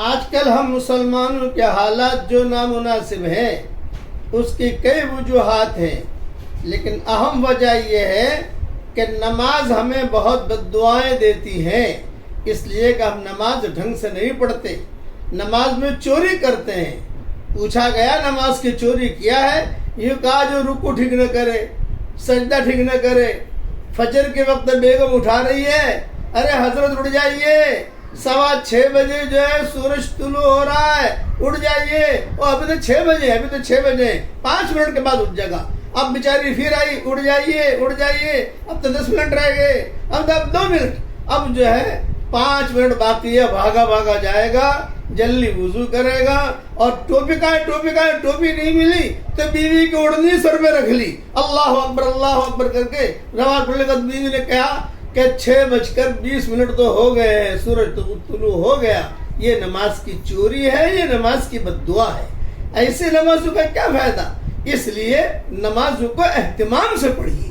آج کل ہم مسلمانوں کے حالات جو نامناسب ہیں اس کی کئی وجوہات ہیں، لیکن اہم وجہ یہ ہے کہ نماز ہمیں بہت بد دعائیں دیتی ہیں، اس لیے کہ ہم نماز ڈھنگ سے نہیں پڑھتے، نماز میں چوری کرتے ہیں۔ پوچھا گیا نماز کی چوری کیا ہے؟ یہ کہا جو رکوع ٹھیک نہ کرے، سجدہ ٹھیک نہ کرے، فجر کے وقت بیگم اٹھا رہی ہے، ارے حضرت اٹھ جائیے، 6:15 بجے جو ہے سورج طلوع ہو رہا ہے، اٹھ جائیے، ابھی تو 6 بجے، ابھی تو 6 بجے، 5 منٹ کے بعد اٹھ جائے گا۔ اب بیچاری پھر آئی، اٹھ جائیے، اب تو 10 منٹ رہ گئے، اب 2 منٹ، اب جو ہے 5 منٹ باقی ہے، بھاگا جائے گا، جلدی وضو کرے گا، اور ٹوپی نہیں ملی تو بیوی کی اوڑھنی سر میں رکھ لی، اللہ اکبر کر کے نماز پڑھنے کے بعد بیوی نے کہا کہ 6:20 تو ہو گئے ہیں، سورج تو طلوع ہو گیا۔ یہ نماز کی چوری ہے، یہ نماز کی بد دعا ہے۔ ایسے نمازوں کا کیا فائدہ؟ اس لیے نمازوں کو اہتمام سے پڑھیے۔